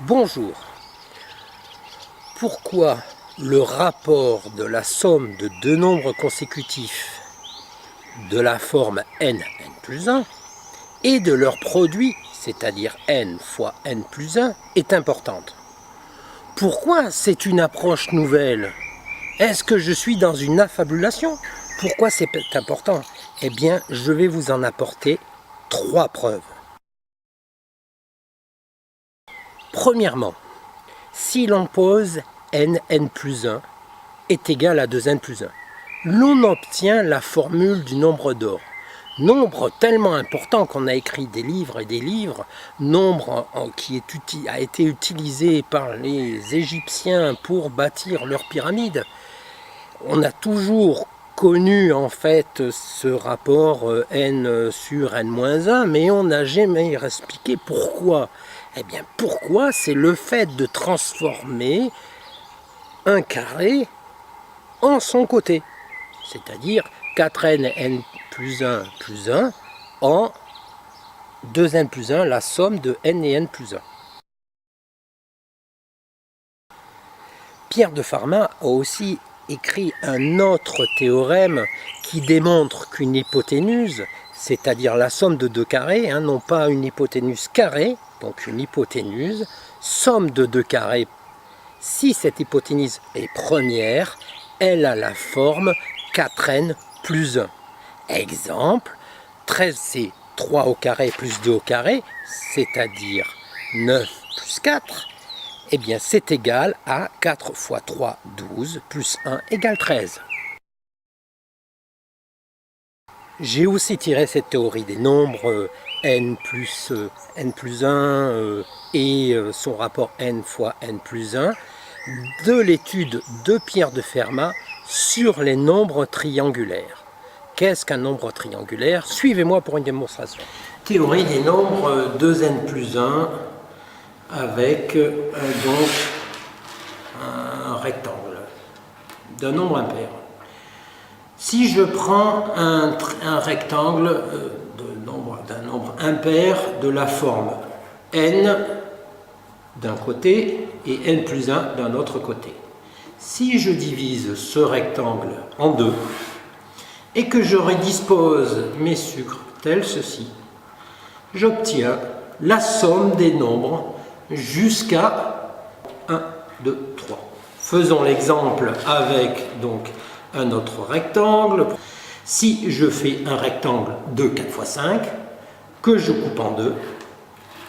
Bonjour. Pourquoi le rapport de la somme de deux nombres consécutifs de la forme n, n plus 1, et de leur produit, c'est-à-dire n fois n plus 1, est importante? Pourquoi c'est une approche nouvelle? Est-ce que je suis dans une affabulation? Pourquoi c'est important? Eh bien, je vais vous en apporter 3 preuves. Premièrement, si l'on pose n plus 1 est égal à 2n plus 1, l'on obtient la formule du nombre d'or. Nombre tellement important qu'on a écrit des livres et des livres, nombre qui a été utilisé par les Égyptiens pour bâtir leurs pyramides. On a toujours connu en fait ce rapport n sur n-1, mais on n'a jamais expliqué pourquoi. Eh bien pourquoi? C'est le fait de transformer un carré en son côté, c'est-à-dire 4n n plus 1 en 2n plus 1, la somme de n et n plus 1. Pierre de Fermat a aussi écrit un autre théorème qui démontre qu'une hypoténuse, c'est-à-dire la somme de deux carrés, non pas une hypoténuse carrée, donc une hypoténuse, somme de deux carrés, si cette hypoténuse est première, elle a la forme 4n plus 1. Exemple, 13 c'est 3 au carré plus 2 au carré, c'est-à-dire 9 plus 4, eh bien c'est égal à 4 fois 3, 12, plus 1 égale 13. J'ai aussi tiré cette théorie des nombres n plus 1 et son rapport n fois n plus 1 de l'étude de Pierre de Fermat sur les nombres triangulaires. Qu'est-ce qu'un nombre triangulaire? Suivez-moi pour une démonstration. Théorie des nombres 2n plus 1 avec donc un rectangle d'un nombre impair. Si je prends un rectangle d'un nombre impair de la forme n d'un côté et n plus 1 d'un autre côté. Si je divise ce rectangle en deux et que je redispose mes sucres tels ceci, j'obtiens la somme des nombres jusqu'à 1, 2, 3. Faisons l'exemple avec donc un autre rectangle. Si je fais un rectangle de 4 fois 5, que je coupe en deux,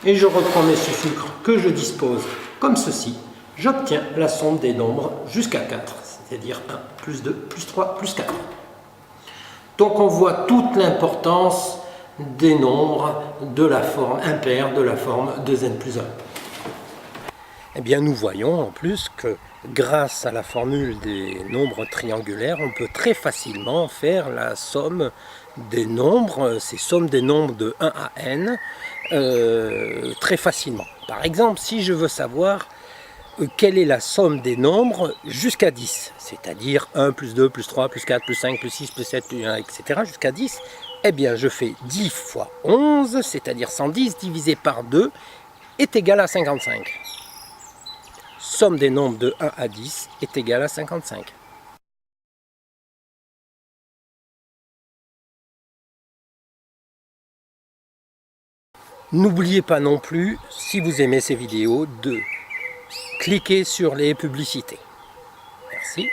et je reprends mes sucres que je dispose comme ceci, j'obtiens la somme des nombres jusqu'à 4, c'est-à-dire 1, plus 2, plus 3, plus 4. Donc on voit toute l'importance des nombres de la forme impaire, de la forme 2n plus 1. Eh bien nous voyons en plus que grâce à la formule des nombres triangulaires, on peut très facilement faire la somme des nombres, ces sommes des nombres de 1 à n, très facilement. Par exemple, si je veux savoir quelle est la somme des nombres jusqu'à 10, c'est-à-dire 1 plus 2 plus 3 plus 4 plus 5 plus 6 plus 7 plus 1, etc. jusqu'à 10, eh bien je fais 10 fois 11, c'est-à-dire 110 divisé par 2 est égal à 55. Somme des nombres de 1 à 10 est égale à 55. N'oubliez pas non plus, si vous aimez ces vidéos, de cliquer sur les publicités. Merci.